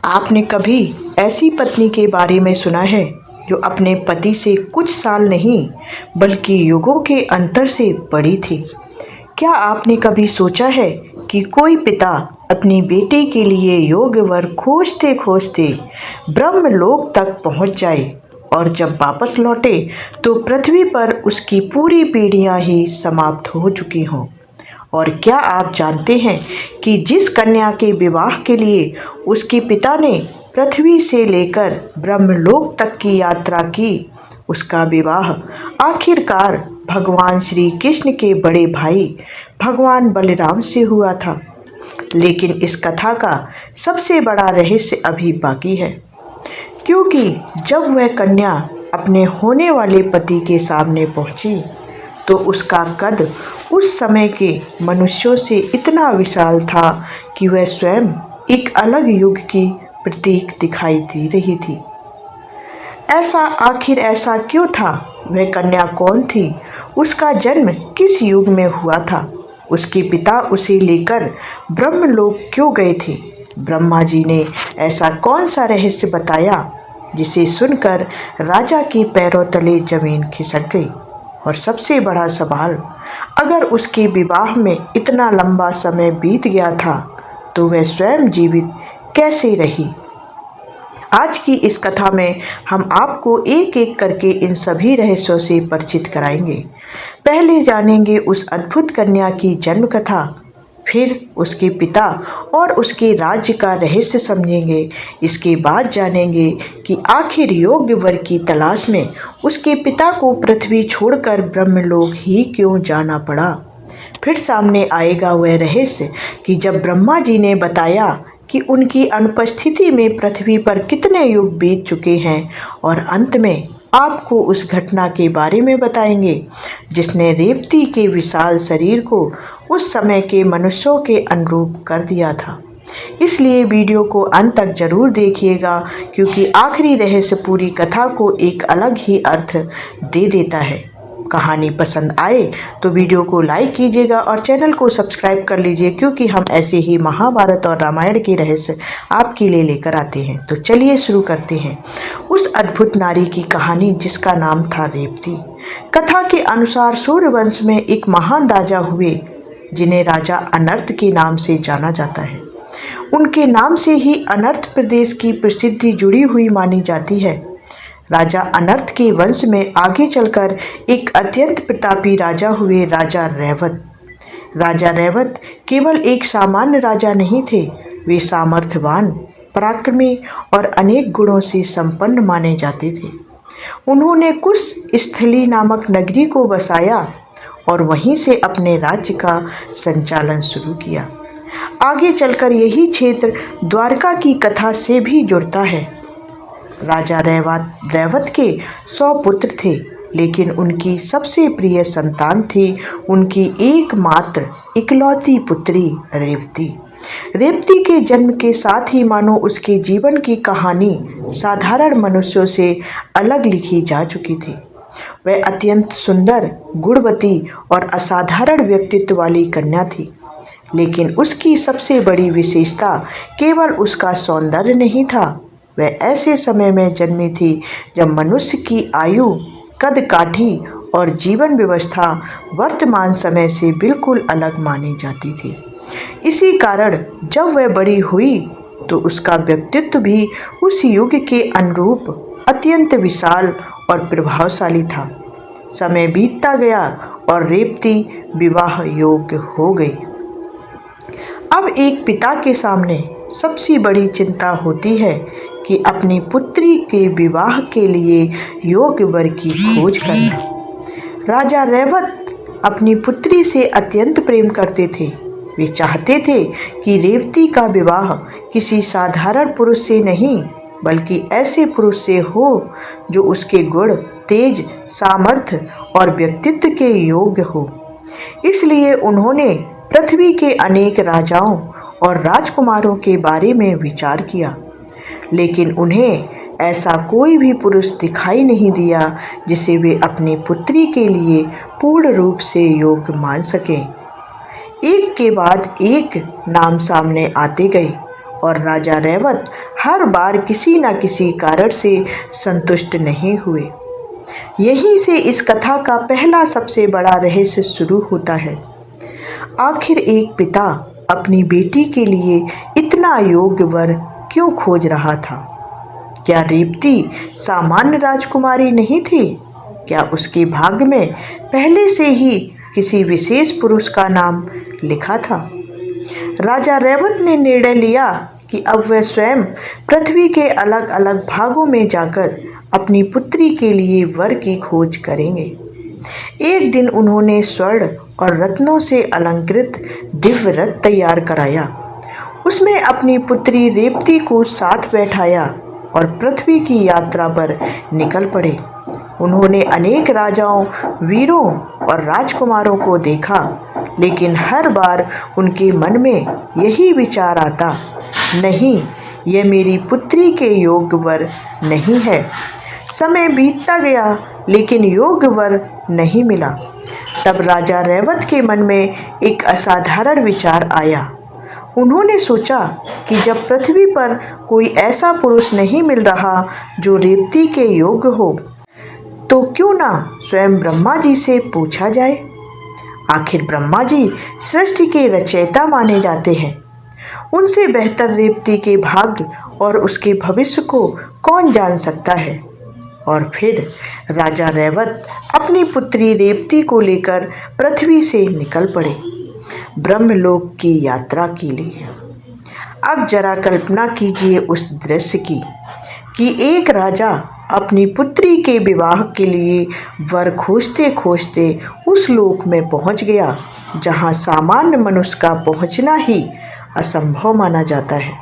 आपने कभी ऐसी पत्नी के बारे में सुना है जो अपने पति से कुछ साल नहीं बल्कि युगों के अंतर से बड़ी थी? क्या आपने कभी सोचा है कि कोई पिता अपनी बेटी के लिए योग्य वर खोजते खोजते ब्रह्मलोक तक पहुंच जाए और जब वापस लौटे तो पृथ्वी पर उसकी पूरी पीढ़ियां ही समाप्त हो चुकी हों? और क्या आप जानते हैं कि जिस कन्या के विवाह के लिए उसके पिता ने पृथ्वी से लेकर ब्रह्मलोक तक की यात्रा की, उसका विवाह आखिरकार भगवान श्री कृष्ण के बड़े भाई भगवान बलराम से हुआ था। लेकिन इस कथा का सबसे बड़ा रहस्य अभी बाकी है, क्योंकि जब वह कन्या अपने होने वाले पति के सामने पहुंची तो उसका कद उस समय के मनुष्यों से इतना विशाल था कि वह स्वयं एक अलग युग की प्रतीक दिखाई दे रही थी। ऐसा क्यों था? वह कन्या कौन थी? उसका जन्म किस युग में हुआ था? उसके पिता उसे लेकर ब्रह्मलोक क्यों गए थे? ब्रह्मा जी ने ऐसा कौन सा रहस्य बताया जिसे सुनकर राजा के पैरों तले जमीन खिसक गई? और सबसे बड़ा सवाल, अगर उसके विवाह में इतना लंबा समय बीत गया था तो वह स्वयं जीवित कैसे रही? आज की इस कथा में हम आपको एक एक करके इन सभी रहस्यों से परिचित कराएंगे। पहले जानेंगे उस अद्भुत कन्या की जन्म कथा, फिर उसके पिता और उसके राज्य का रहस्य समझेंगे। इसके बाद जानेंगे कि आखिर योग्य वर की तलाश में उसके पिता को पृथ्वी छोड़कर ब्रह्मलोक ही क्यों जाना पड़ा। फिर सामने आएगा वह रहस्य कि जब ब्रह्मा जी ने बताया कि उनकी अनुपस्थिति में पृथ्वी पर कितने युग बीत चुके हैं, और अंत में आपको उस घटना के बारे में बताएंगे जिसने रेवती के विशाल शरीर को उस समय के मनुष्यों के अनुरूप कर दिया था। इसलिए वीडियो को अंत तक जरूर देखिएगा, क्योंकि आखिरी रहस्य पूरी कथा को एक अलग ही अर्थ दे देता है। कहानी पसंद आए तो वीडियो को लाइक कीजिएगा और चैनल को सब्सक्राइब कर लीजिए, क्योंकि हम ऐसे ही महाभारत और रामायण के रहस्य आपके लिए लेकर आते हैं। तो चलिए शुरू करते हैं उस अद्भुत नारी की कहानी जिसका नाम था रेवती। कथा के अनुसार सूर्यवंश में एक महान राजा हुए जिन्हें राजा अनर्थ के नाम से जाना जाता है। उनके नाम से ही अनर्थ प्रदेश की प्रसिद्धि जुड़ी हुई मानी जाती है। राजा अनर्थ के वंश में आगे चलकर एक अत्यंत प्रतापी राजा हुए, राजा रैवत। राजा रैवत केवल एक सामान्य राजा नहीं थे, वे सामर्थ्यवान, पराक्रमी और अनेक गुणों से संपन्न माने जाते थे। उन्होंने कुश स्थली नामक नगरी को बसाया और वहीं से अपने राज्य का संचालन शुरू किया। आगे चलकर यही क्षेत्र द्वारका की कथा से भी जुड़ता है। राजा रैवत के 100 पुत्र थे, लेकिन उनकी सबसे प्रिय संतान थी उनकी एकमात्र इकलौती पुत्री रेवती। रेवती के जन्म के साथ ही मानो उसके जीवन की कहानी साधारण मनुष्यों से अलग लिखी जा चुकी थी। वह अत्यंत सुंदर, गुणवती और असाधारण व्यक्तित्व वाली कन्या थी, लेकिन उसकी सबसे बड़ी विशेषता केवल उसका सौंदर्य नहीं था। वह ऐसे समय में जन्मी थी जब मनुष्य की आयु, कद काठी और जीवन व्यवस्था वर्तमान समय से बिल्कुल अलग मानी जाती थी। इसी कारण जब वह बड़ी हुई तो उसका व्यक्तित्व भी उस युग के अनुरूप अत्यंत विशाल और प्रभावशाली था। समय बीतता गया और रेवती विवाह योग्य हो गई। अब एक पिता के सामने सबसे बड़ी चिंता होती है कि अपनी पुत्री के विवाह के लिए योग्य वर की खोज करना। राजा रैवत अपनी पुत्री से अत्यंत प्रेम करते थे। वे चाहते थे कि रेवती का विवाह किसी साधारण पुरुष से नहीं, बल्कि ऐसे पुरुष से हो जो उसके गुण, तेज, सामर्थ्य और व्यक्तित्व के योग्य हो। इसलिए उन्होंने पृथ्वी के अनेक राजाओं और राजकुमारों के बारे में विचार किया, लेकिन उन्हें ऐसा कोई भी पुरुष दिखाई नहीं दिया जिसे वे अपनी पुत्री के लिए पूर्ण रूप से योग्य मान सकें। एक के बाद एक नाम सामने आते गए और राजा रैवत हर बार किसी न किसी कारण से संतुष्ट नहीं हुए। यहीं से इस कथा का पहला सबसे बड़ा रहस्य शुरू होता है। आखिर एक पिता अपनी बेटी के लिए इतना योग्य वर क्यों खोज रहा था? क्या रेवती सामान्य राजकुमारी नहीं थी? क्या उसके भाग्य में पहले से ही किसी विशेष पुरुष का नाम लिखा था? राजा रैवत ने निर्णय लिया कि अब वह स्वयं पृथ्वी के अलग अलग भागों में जाकर अपनी पुत्री के लिए वर की खोज करेंगे। एक दिन उन्होंने स्वर्ण और रत्नों से अलंकृत दिव्य रथ तैयार कराया। उसमें अपनी पुत्री रेवती को साथ बैठाया और पृथ्वी की यात्रा पर निकल पड़े। उन्होंने अनेक राजाओं, वीरों और राजकुमारों को देखा, लेकिन हर बार उनके मन में यही विचार आता, नहीं, यह मेरी पुत्री के योग्य वर नहीं है। समय बीतता गया, लेकिन योग्य वर नहीं मिला। तब राजा रैवत के मन में एक असाधारण विचार आया। उन्होंने सोचा कि जब पृथ्वी पर कोई ऐसा पुरुष नहीं मिल रहा जो रेवती के योग्य हो, तो क्यों ना स्वयं ब्रह्मा जी से पूछा जाए। आखिर ब्रह्मा जी सृष्टि के रचयिता माने जाते हैं। उनसे बेहतर रेवती के भाग्य और उसके भविष्य को कौन जान सकता है। और फिर राजा रैवत अपनी पुत्री रेवती को लेकर पृथ्वी से निकल पड़े ब्रह्मलोक की यात्रा के लिए। अब जरा कल्पना कीजिए उस दृश्य की कि एक राजा अपनी पुत्री के विवाह के लिए वर खोजते खोजते उस लोक में पहुंच गया जहां सामान्य मनुष्य का पहुंचना ही असंभव माना जाता है।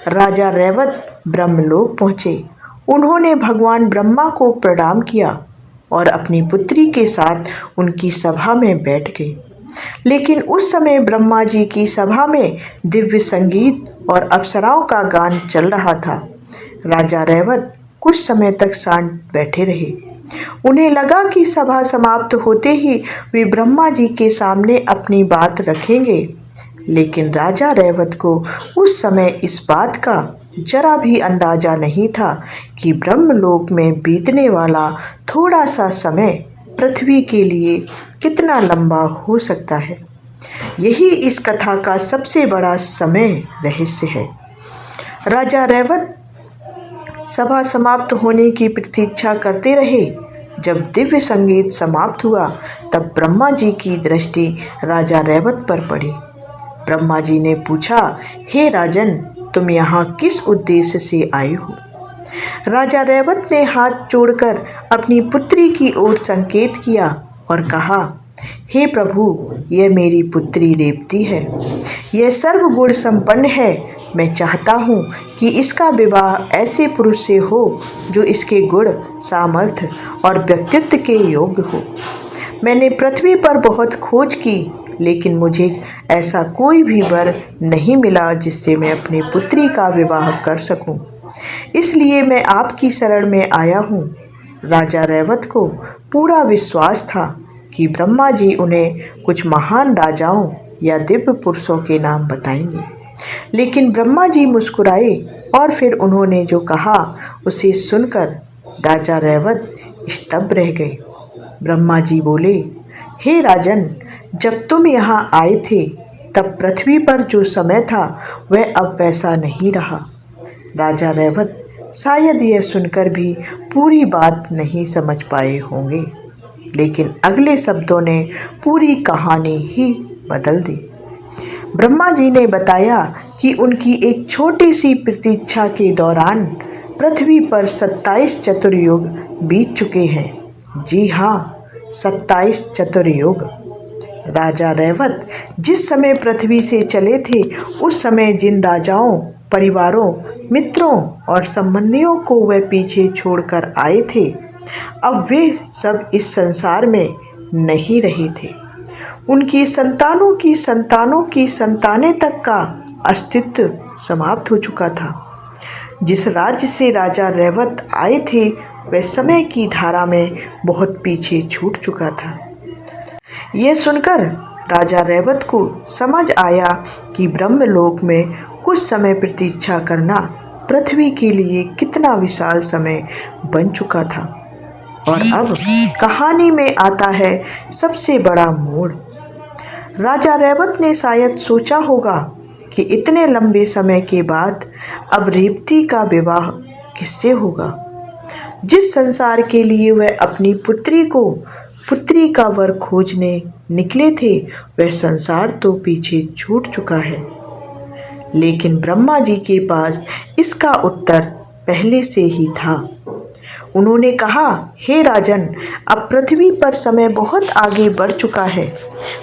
राजा रैवत ब्रह्मलोक पहुँचे। उन्होंने भगवान ब्रह्मा को प्रणाम किया और अपनी पुत्री के साथ उनकी सभा में बैठ गए। लेकिन उस समय ब्रह्मा जी की सभा में दिव्य संगीत और अप्सराओं का गान चल रहा था। राजा रैवत कुछ समय तक शांत बैठे रहे। उन्हें लगा कि सभा समाप्त होते ही वे ब्रह्मा जी के सामने अपनी बात रखेंगे, लेकिन राजा रैवत को उस समय इस बात का जरा भी अंदाजा नहीं था कि ब्रह्मलोक में बीतने वाला थोड़ा सा समय पृथ्वी के लिए कितना लंबा हो सकता है। यही इस कथा का सबसे बड़ा समय रहस्य है। राजा रैवत सभा समाप्त होने की प्रतीक्षा करते रहे। जब दिव्य संगीत समाप्त हुआ, तब ब्रह्मा जी की दृष्टि राजा रैवत पर पड़ी। ब्रह्मा जी ने पूछा, हे राजन, तुम यहाँ किस उद्देश्य से आए हो? राजा रैवत ने हाथ जोड़कर अपनी पुत्री की ओर संकेत किया और कहा, हे प्रभु, यह मेरी पुत्री रेवती है। यह सर्वगुण संपन्न है। मैं चाहता हूँ कि इसका विवाह ऐसे पुरुष से हो जो इसके गुण, सामर्थ्य और व्यक्तित्व के योग्य हो। मैंने पृथ्वी पर बहुत खोज की, लेकिन मुझे ऐसा कोई भी वर नहीं मिला जिससे मैं अपनी पुत्री का विवाह कर सकूं। इसलिए मैं आपकी शरण में आया हूँ। राजा रैवत को पूरा विश्वास था कि ब्रह्मा जी उन्हें कुछ महान राजाओं या दिव्य पुरुषों के नाम बताएंगे, लेकिन ब्रह्मा जी मुस्कुराए और फिर उन्होंने जो कहा उसे सुनकर राजा रैवत स्तब्ध रह गए। ब्रह्मा जी बोले, हे राजन, जब तुम यहाँ आए थे तब पृथ्वी पर जो समय था वह अब वैसा नहीं रहा। राजा रैवत शायद यह सुनकर भी पूरी बात नहीं समझ पाए होंगे, लेकिन अगले शब्दों ने पूरी कहानी ही बदल दी। ब्रह्मा जी ने बताया कि उनकी एक छोटी सी प्रतीक्षा के दौरान पृथ्वी पर 27 चतुर्युग बीत चुके हैं। जी हाँ, 27 चतुर्युग। राजा रैवत जिस समय पृथ्वी से चले थे, उस समय जिन राजाओं, परिवारों, मित्रों और संबंधियों को वह पीछे छोड़कर आए थे, अब वे सब इस संसार में नहीं रहे थे। उनकी संतानों की संतानों की संतानें तक का अस्तित्व समाप्त हो चुका था। जिस राज्य से राजा रैवत आए थे वह समय की धारा में बहुत पीछे छूट चुका था। यह सुनकर राजा रैवत को समझ आया कि ब्रह्मलोक में कुछ समय प्रतीक्षा करना पृथ्वी के लिए कितना विशाल समय बन चुका था। और अब कहानी में आता है सबसे बड़ा मोड़। राजा रैवत ने शायद सोचा होगा कि इतने लंबे समय के बाद अब रेवती का विवाह किससे होगा। जिस संसार के लिए वह अपनी पुत्री का वर खोजने निकले थे, वह संसार तो पीछे छूट चुका है। लेकिन ब्रह्मा जी के पास इसका उत्तर पहले से ही था। उन्होंने कहा, हे राजन, अब पृथ्वी पर समय बहुत आगे बढ़ चुका है।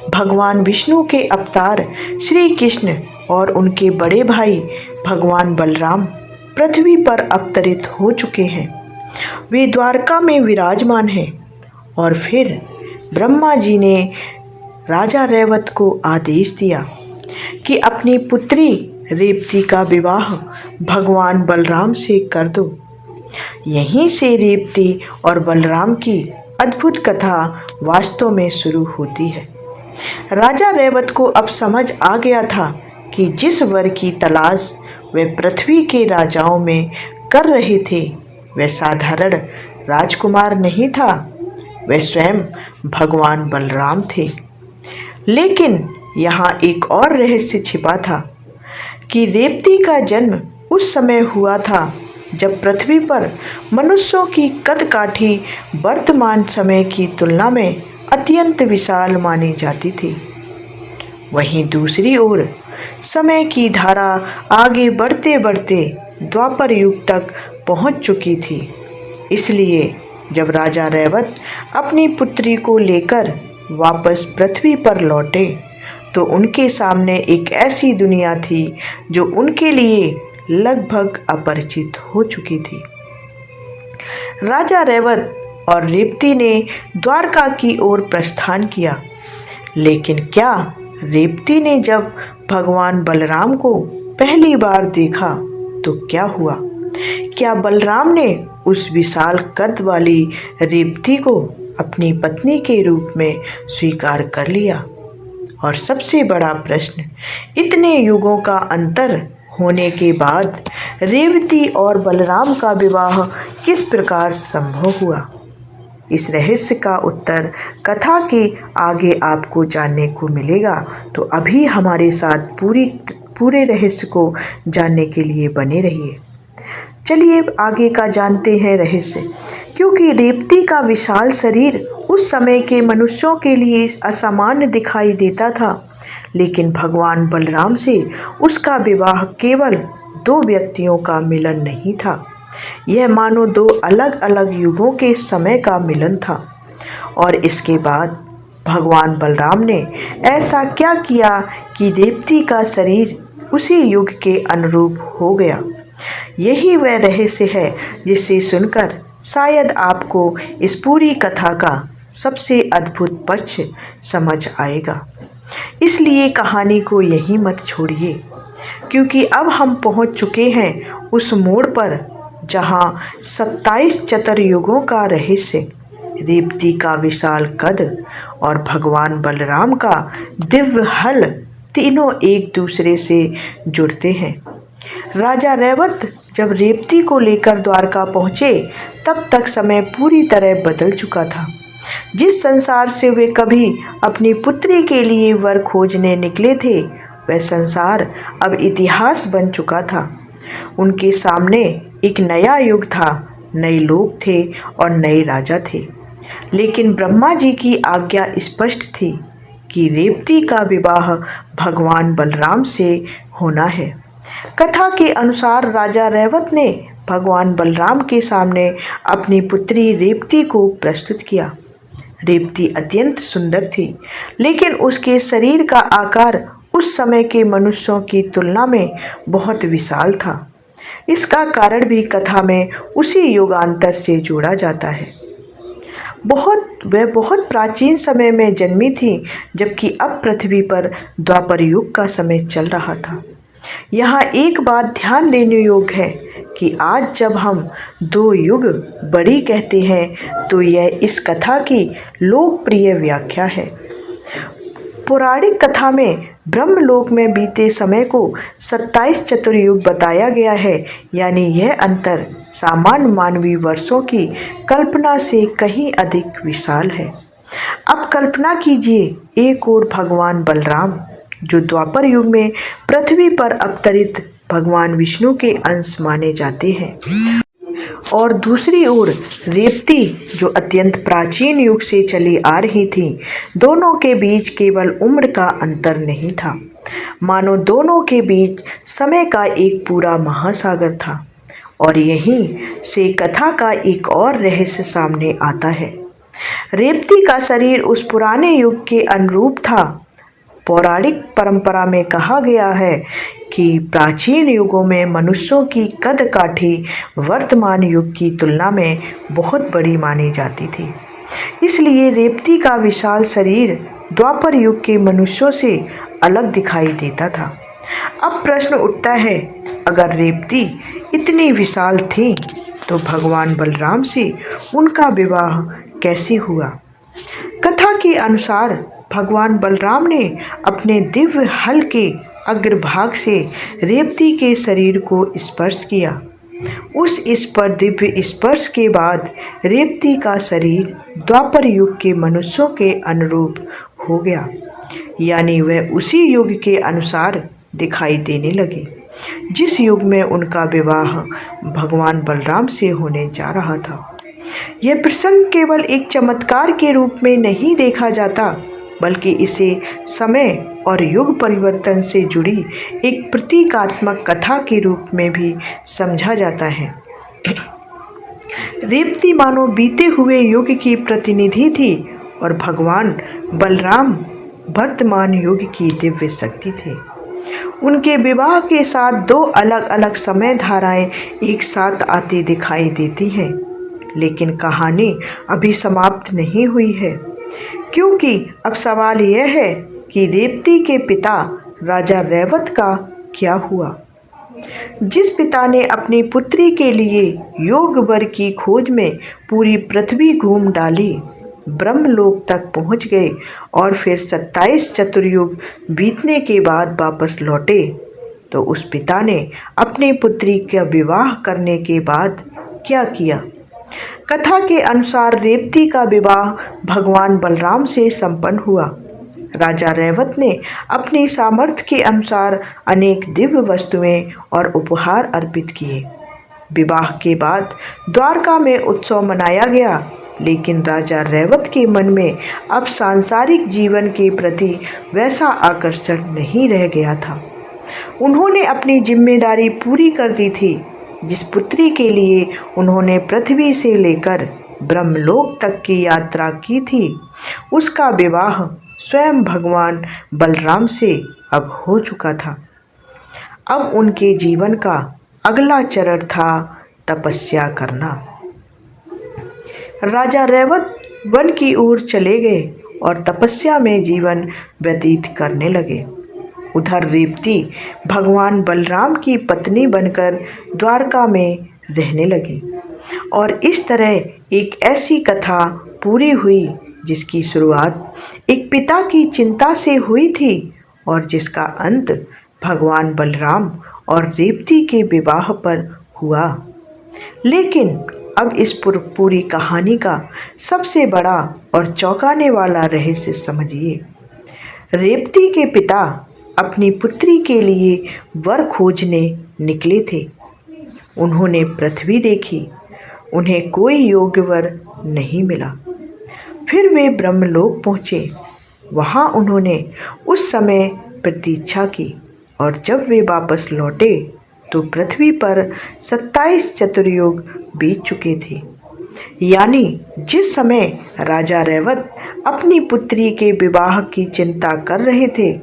भगवान विष्णु के अवतार श्री कृष्ण और उनके बड़े भाई भगवान बलराम पृथ्वी पर अवतरित हो चुके हैं। वे द्वारका में विराजमान हैं। और फिर ब्रह्मा जी ने राजा रैवत को आदेश दिया कि अपनी पुत्री रेवती का विवाह भगवान बलराम से कर दो। यहीं से रेवती और बलराम की अद्भुत कथा वास्तव में शुरू होती है। राजा रैवत को अब समझ आ गया था कि जिस वर की तलाश वे पृथ्वी के राजाओं में कर रहे थे, वह साधारण राजकुमार नहीं था, वह स्वयं भगवान बलराम थे। लेकिन यहाँ एक और रहस्य छिपा था कि रेवती का जन्म उस समय हुआ था जब पृथ्वी पर मनुष्यों की कदकाठी वर्तमान समय की तुलना में अत्यंत विशाल मानी जाती थी। वहीं दूसरी ओर समय की धारा आगे बढ़ते बढ़ते द्वापर युग तक पहुंच चुकी थी। इसलिए जब राजा रैवत अपनी पुत्री को लेकर वापस पृथ्वी पर लौटे, तो उनके सामने एक ऐसी दुनिया थी जो उनके लिए लगभग अपरिचित हो चुकी थी। राजा रैवत और रेवती ने द्वारका की ओर प्रस्थान किया। लेकिन क्या रेवती ने जब भगवान बलराम को पहली बार देखा तो क्या हुआ? क्या बलराम ने उस विशाल कद वाली रेवती को अपनी पत्नी के रूप में स्वीकार कर लिया? और सबसे बड़ा प्रश्न, इतने युगों का अंतर होने के बाद रेवती और बलराम का विवाह किस प्रकार संभव हुआ? इस रहस्य का उत्तर कथा के आगे आपको जानने को मिलेगा। तो अभी हमारे साथ पूरे रहस्य को जानने के लिए बने रहिए। चलिए आगे का जानते हैं रहस्य। क्योंकि रेवती का विशाल शरीर उस समय के मनुष्यों के लिए असामान्य दिखाई देता था, लेकिन भगवान बलराम से उसका विवाह केवल दो व्यक्तियों का मिलन नहीं था, यह मानो दो अलग अलग युगों के समय का मिलन था। और इसके बाद भगवान बलराम ने ऐसा क्या किया कि रेवती का शरीर उसी युग के अनुरूप हो गया? यही वह रहस्य है जिसे सुनकर शायद आपको इस पूरी कथा का सबसे अद्भुत पक्ष समझ आएगा। इसलिए कहानी को यहीं मत छोड़िए, क्योंकि अब हम पहुंच चुके हैं उस मोड़ पर जहां 27 चतुर्युगों का रहस्य, रेवती का विशाल कद और भगवान बलराम का दिव्य हल तीनों एक दूसरे से जुड़ते हैं। राजा रैवत जब रेवती को लेकर द्वारका पहुँचे, तब तक समय पूरी तरह बदल चुका था। जिस संसार से वे कभी अपनी पुत्री के लिए वर खोजने निकले थे, वह संसार अब इतिहास बन चुका था। उनके सामने एक नया युग था, नए लोग थे और नए राजा थे। लेकिन ब्रह्मा जी की आज्ञा स्पष्ट थी कि रेवती का विवाह भगवान बलराम से होना है। कथा के अनुसार राजा रैवत ने भगवान बलराम के सामने अपनी पुत्री रेवती को प्रस्तुत किया। रेवती अत्यंत सुंदर थी, लेकिन उसके शरीर का आकार उस समय के मनुष्यों की तुलना में बहुत विशाल था। इसका कारण भी कथा में उसी युगांतर से जोड़ा जाता है। वह बहुत प्राचीन समय में जन्मी थी, जबकि अब पृथ्वी पर द्वापर युग का समय चल रहा था। यहाँ एक बात ध्यान देने योग्य है कि आज जब हम दो युग बड़ी कहते हैं, तो यह इस कथा की लोकप्रिय व्याख्या है। पौराणिक कथा में ब्रह्मलोक में बीते समय को 27 चतुर्युग बताया गया है, यानी यह अंतर सामान्य मानवीय वर्षों की कल्पना से कहीं अधिक विशाल है। अब कल्पना कीजिए, एक ओर भगवान बलराम जो द्वापर युग में पृथ्वी पर अवतरित भगवान विष्णु के अंश माने जाते हैं, और दूसरी ओर रेवती जो अत्यंत प्राचीन युग से चली आ रही थी। दोनों के बीच केवल उम्र का अंतर नहीं था, मानो दोनों के बीच समय का एक पूरा महासागर था। और यहीं से कथा का एक और रहस्य सामने आता है। रेवती का शरीर उस पुराने युग के अनुरूप था। पौराणिक परंपरा में कहा गया है कि प्राचीन युगों में मनुष्यों की कद काठी वर्तमान युग की तुलना में बहुत बड़ी मानी जाती थी। इसलिए रेवती का विशाल शरीर द्वापर युग के मनुष्यों से अलग दिखाई देता था। अब प्रश्न उठता है, अगर रेवती इतनी विशाल थी तो भगवान बलराम से उनका विवाह कैसे हुआ? कथा के अनुसार भगवान बलराम ने अपने दिव्य हल के अग्रभाग से रेवती के शरीर को स्पर्श किया। उस दिव्य स्पर्श के बाद रेवती का शरीर द्वापर युग के मनुष्यों के अनुरूप हो गया, यानी वह उसी युग के अनुसार दिखाई देने लगी जिस युग में उनका विवाह भगवान बलराम से होने जा रहा था। यह प्रसंग केवल एक चमत्कार के रूप में नहीं देखा जाता, बल्कि इसे समय और युग परिवर्तन से जुड़ी एक प्रतीकात्मक कथा के रूप में भी समझा जाता है। रेवती मानो बीते हुए युग की प्रतिनिधि थी और भगवान बलराम वर्तमान युग की दिव्य शक्ति थे। उनके विवाह के साथ दो अलग अलग समय धाराएं एक साथ आती दिखाई देती हैं, लेकिन कहानी अभी समाप्त नहीं हुई है, क्योंकि अब सवाल यह है कि रेवती के पिता राजा रैवत का क्या हुआ। जिस पिता ने अपनी पुत्री के लिए योग वर की खोज में पूरी पृथ्वी घूम डाली, ब्रह्मलोक तक पहुंच गए और फिर 27 चतुर्युग बीतने के बाद वापस लौटे, तो उस पिता ने अपनी पुत्री का विवाह करने के बाद क्या किया? कथा के अनुसार रेवती का विवाह भगवान बलराम से संपन्न हुआ। राजा रैवत ने अपनी सामर्थ्य के अनुसार अनेक दिव्य वस्तुएं और उपहार अर्पित किए। विवाह के बाद द्वारका में उत्सव मनाया गया, लेकिन राजा रैवत के मन में अब सांसारिक जीवन के प्रति वैसा आकर्षण नहीं रह गया था। उन्होंने अपनी जिम्मेदारी पूरी कर दी थी। जिस पुत्री के लिए उन्होंने पृथ्वी से लेकर ब्रह्मलोक तक की यात्रा की थी, उसका विवाह स्वयं भगवान बलराम से अब हो चुका था। अब उनके जीवन का अगला चरण था तपस्या करना। राजा रैवत वन की ओर चले गए और तपस्या में जीवन व्यतीत करने लगे। उधर रेवती भगवान बलराम की पत्नी बनकर द्वारका में रहने लगी। और इस तरह एक ऐसी कथा पूरी हुई जिसकी शुरुआत एक पिता की चिंता से हुई थी और जिसका अंत भगवान बलराम और रेवती के विवाह पर हुआ। लेकिन अब इस पूरी कहानी का सबसे बड़ा और चौंकाने वाला रहस्य समझिए। रेवती के पिता अपनी पुत्री के लिए वर खोजने निकले थे। उन्होंने पृथ्वी देखी, उन्हें कोई योग्य वर नहीं मिला। फिर वे ब्रह्मलोक पहुँचे। वहाँ उन्होंने उस समय प्रतीक्षा की और जब वे वापस लौटे तो पृथ्वी पर 27 चतुर्युग बीत चुके थे। यानी जिस समय राजा रैवत अपनी पुत्री के विवाह की चिंता कर रहे थे,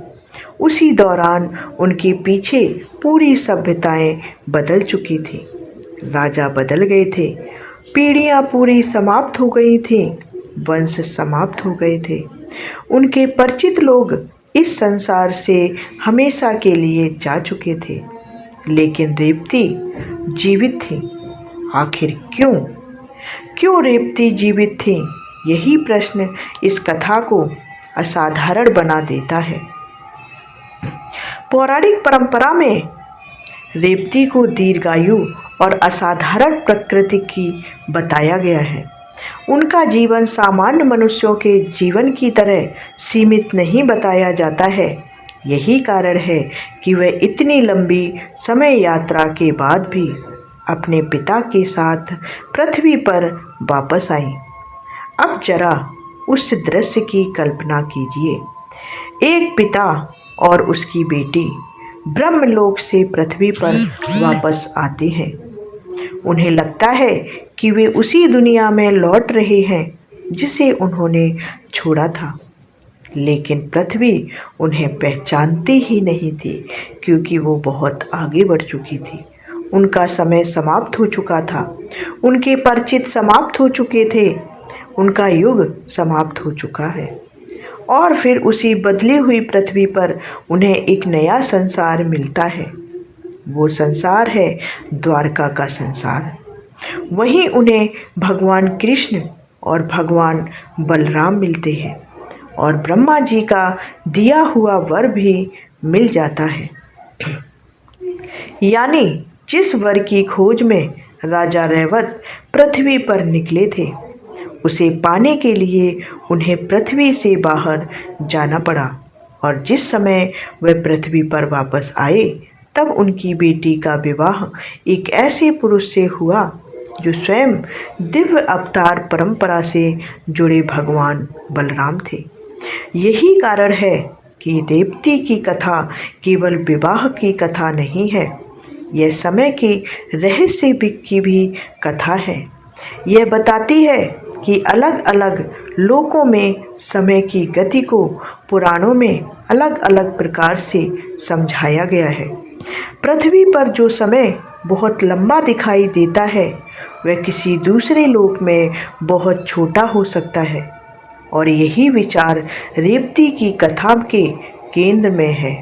उसी दौरान उनके पीछे पूरी सभ्यताएं बदल चुकी थी। राजा बदल गए थे, पीढ़ियां पूरी समाप्त हो गई थीं, वंश समाप्त हो गए थे। उनके परिचित लोग इस संसार से हमेशा के लिए जा चुके थे, लेकिन रेवती जीवित थी। आखिर क्यों रेवती जीवित थी? यही प्रश्न इस कथा को असाधारण बना देता है। पौराणिक परंपरा में रेवती को दीर्घायु और असाधारण प्रकृति की बताया गया है। उनका जीवन सामान्य मनुष्यों के जीवन की तरह सीमित नहीं बताया जाता है। यही कारण है कि वह इतनी लंबी समय यात्रा के बाद भी अपने पिता के साथ पृथ्वी पर वापस आई। अब जरा उस दृश्य की कल्पना कीजिए। एक पिता और उसकी बेटी ब्रह्मलोक से पृथ्वी पर वापस आते हैं। उन्हें लगता है कि वे उसी दुनिया में लौट रहे हैं जिसे उन्होंने छोड़ा था, लेकिन पृथ्वी उन्हें पहचानती ही नहीं थी, क्योंकि वो बहुत आगे बढ़ चुकी थी। उनका समय समाप्त हो चुका था, उनके परिचित समाप्त हो चुके थे, उनका युग समाप्त हो चुका है। और फिर उसी बदली हुई पृथ्वी पर उन्हें एक नया संसार मिलता है। वो संसार है द्वारका का संसार। वहीं उन्हें भगवान कृष्ण और भगवान बलराम मिलते हैं और ब्रह्मा जी का दिया हुआ वर भी मिल जाता है। यानी जिस वर की खोज में राजा रैवत पृथ्वी पर निकले थे, उसे पाने के लिए उन्हें पृथ्वी से बाहर जाना पड़ा। और जिस समय वह पृथ्वी पर वापस आए, तब उनकी बेटी का विवाह एक ऐसे पुरुष से हुआ जो स्वयं दिव्य अवतार परंपरा से जुड़े भगवान बलराम थे। यही कारण है कि रेवती की कथा केवल विवाह की कथा नहीं है, यह समय के रहस्य की भी कथा है। यह बताती है कि अलग अलग लोकों में समय की गति को पुराणों में अलग अलग प्रकार से समझाया गया है। पृथ्वी पर जो समय बहुत लंबा दिखाई देता है, वह किसी दूसरे लोक में बहुत छोटा हो सकता है। और यही विचार रेवती की कथा के केंद्र में है।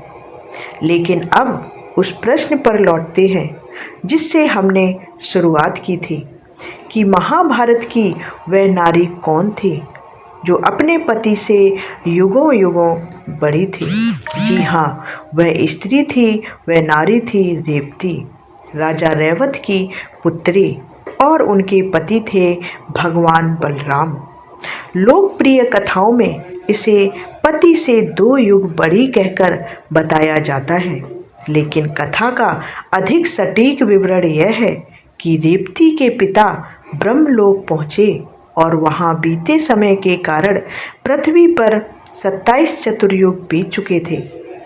लेकिन अब उस प्रश्न पर लौटते हैं जिससे हमने शुरुआत की थी कि महाभारत की वह नारी कौन थी जो अपने पति से युगों युगों बड़ी थी। जी हाँ, वह स्त्री थी, वह नारी थी रेवती, राजा रैवत की पुत्री, और उनके पति थे भगवान बलराम। लोकप्रिय कथाओं में इसे पति से 2 युग बड़ी कहकर बताया जाता है, लेकिन कथा का अधिक सटीक विवरण यह है कि रेवती के पिता ब्रह्मलोक पहुँचे और वहाँ बीते समय के कारण पृथ्वी पर 27 चतुर्युग बीत चुके थे।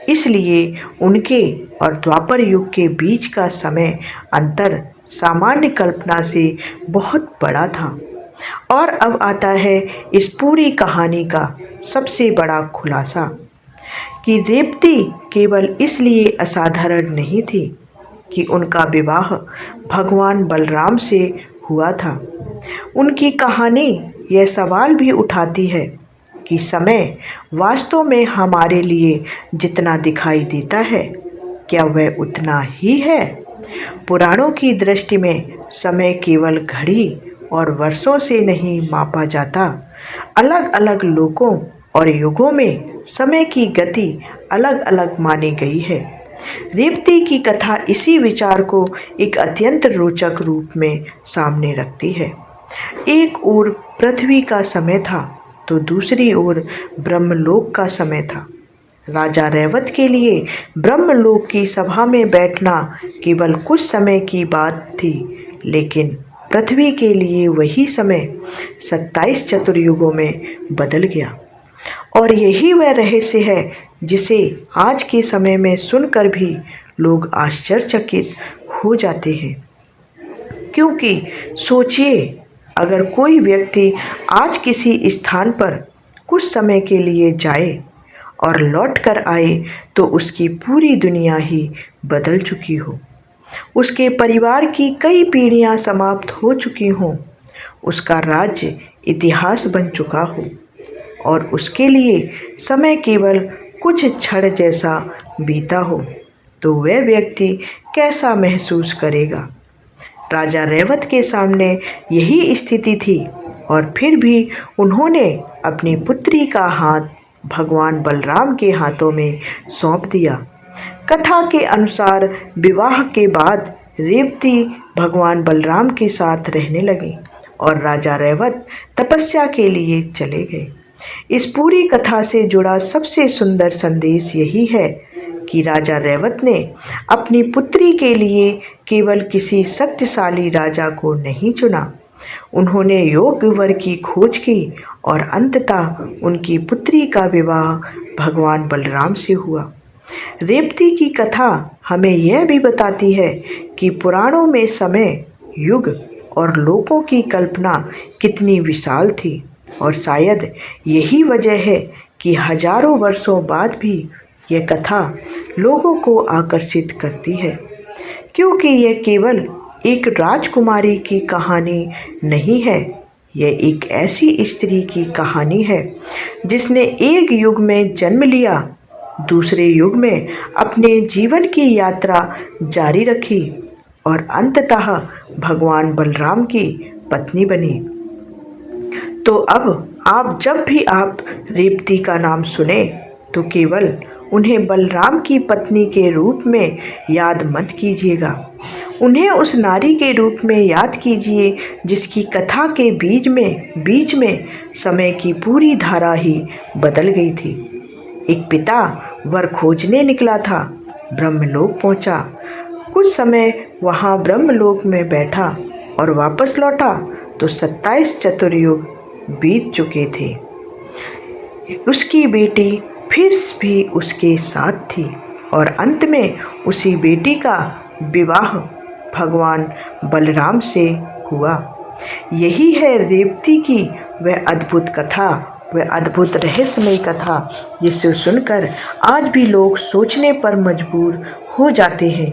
इसलिए उनके और द्वापर युग के बीच का समय अंतर सामान्य कल्पना से बहुत बड़ा था। और अब आता है इस पूरी कहानी का सबसे बड़ा खुलासा कि रेवती केवल इसलिए असाधारण नहीं थी कि उनका विवाह भगवान बलराम से हुआ था। उनकी कहानी यह सवाल भी उठाती है कि समय वास्तव में हमारे लिए जितना दिखाई देता है, क्या वह उतना ही है? पुराणों की दृष्टि में समय केवल घड़ी और वर्षों से नहीं मापा जाता। अलग अलग लोकों और युगों में समय की गति अलग अलग मानी गई है। रेवती की कथा इसी विचार को एक अत्यंत रोचक रूप में सामने रखती है। एक ओर पृथ्वी का समय था तो दूसरी ओर ब्रह्मलोक का समय था। राजा रैवत के लिए ब्रह्मलोक की सभा में बैठना केवल कुछ समय की बात थी, लेकिन पृथ्वी के लिए वही समय 27 चतुर्युगों में बदल गया। और यही वह रहस्य है जिसे आज के समय में सुनकर भी लोग आश्चर्यचकित हो जाते हैं। क्योंकि सोचिए, अगर कोई व्यक्ति आज किसी स्थान पर कुछ समय के लिए जाए और लौट कर आए तो उसकी पूरी दुनिया ही बदल चुकी हो, उसके परिवार की कई पीढ़ियां समाप्त हो चुकी हों, उसका राज्य इतिहास बन चुका हो और उसके लिए समय केवल कुछ क्षण जैसा बीता हो, तो वह व्यक्ति कैसा महसूस करेगा? राजा रैवत के सामने यही स्थिति थी और फिर भी उन्होंने अपनी पुत्री का हाथ भगवान बलराम के हाथों में सौंप दिया। कथा के अनुसार विवाह के बाद रेवती भगवान बलराम के साथ रहने लगी और राजा रैवत तपस्या के लिए चले गए। इस पूरी कथा से जुड़ा सबसे सुंदर संदेश यही है कि राजा रैवत ने अपनी पुत्री के लिए केवल किसी शक्तिशाली राजा को नहीं चुना, उन्होंने योग्य वर की खोज की और अंततः उनकी पुत्री का विवाह भगवान बलराम से हुआ। रेवती की कथा हमें यह भी बताती है कि पुराणों में समय, युग और लोकों की कल्पना कितनी विशाल थी और शायद यही वजह है कि हजारों वर्षों बाद भी यह कथा लोगों को आकर्षित करती है, क्योंकि यह केवल एक राजकुमारी की कहानी नहीं है, यह एक ऐसी स्त्री की कहानी है जिसने एक युग में जन्म लिया, दूसरे युग में अपने जीवन की यात्रा जारी रखी और अंततः भगवान बलराम की पत्नी बनी। तो अब आप जब भी आप रेवती का नाम सुने तो केवल उन्हें बलराम की पत्नी के रूप में याद मत कीजिएगा, उन्हें उस नारी के रूप में याद कीजिए जिसकी कथा के बीच में समय की पूरी धारा ही बदल गई थी। एक पिता वर खोजने निकला था, ब्रह्मलोक पहुंचा, कुछ समय वहां ब्रह्मलोक में बैठा और वापस लौटा तो 27 चतुर्युग बीत चुके थे। उसकी बेटी फिर भी उसके साथ थी और अंत में उसी बेटी का विवाह भगवान बलराम से हुआ। यही है रेवती की वह अद्भुत कथा, वह अद्भुत रहस्यमयी कथा जिसे सुनकर आज भी लोग सोचने पर मजबूर हो जाते हैं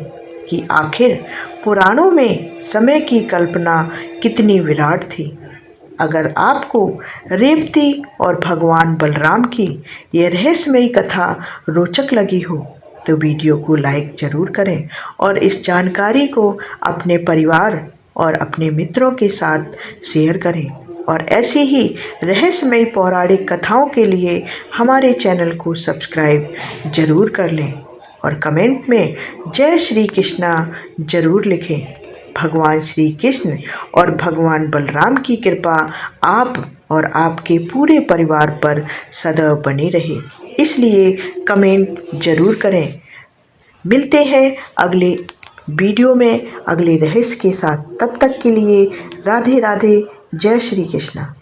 कि आखिर पुराणों में समय की कल्पना कितनी विराट थी। अगर आपको रेवती और भगवान बलराम की यह रहस्यमयी कथा रोचक लगी हो तो वीडियो को लाइक ज़रूर करें और इस जानकारी को अपने परिवार और अपने मित्रों के साथ शेयर करें और ऐसी ही रहस्यमयी पौराणिक कथाओं के लिए हमारे चैनल को सब्सक्राइब ज़रूर कर लें और कमेंट में जय श्री कृष्णा ज़रूर लिखें। भगवान श्री कृष्ण और भगवान बलराम की कृपा आप और आपके पूरे परिवार पर सदैव बनी रहे, इसलिए कमेंट ज़रूर करें। मिलते हैं अगले वीडियो में अगले रहस्य के साथ, तब तक के लिए राधे राधे, जय श्री कृष्णा।